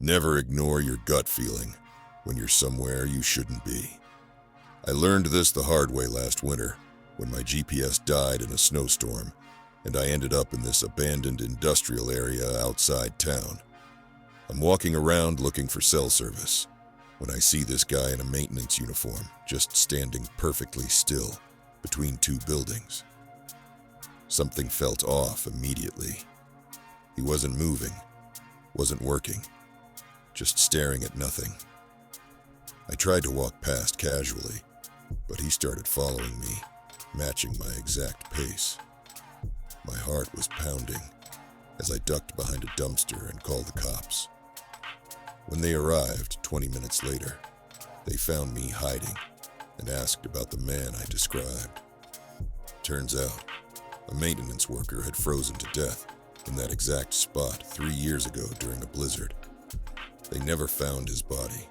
Never ignore your gut feeling when you're somewhere you shouldn't be. I learned this the hard way last winter when my GPS died in a snowstorm and I ended up in this abandoned industrial area outside town. I'm walking around looking for cell service when I see this guy in a maintenance uniform just standing perfectly still between two buildings. Something felt off immediately. He wasn't moving, wasn't working, just staring at nothing. I tried to walk past casually, but he started following me, matching my exact pace. My heart was pounding as I ducked behind a dumpster and called the cops. When they arrived 20 minutes later, they found me hiding and asked about the man I described. Turns out, a maintenance worker had frozen to death in that exact spot 3 years ago during a blizzard. They never found his body,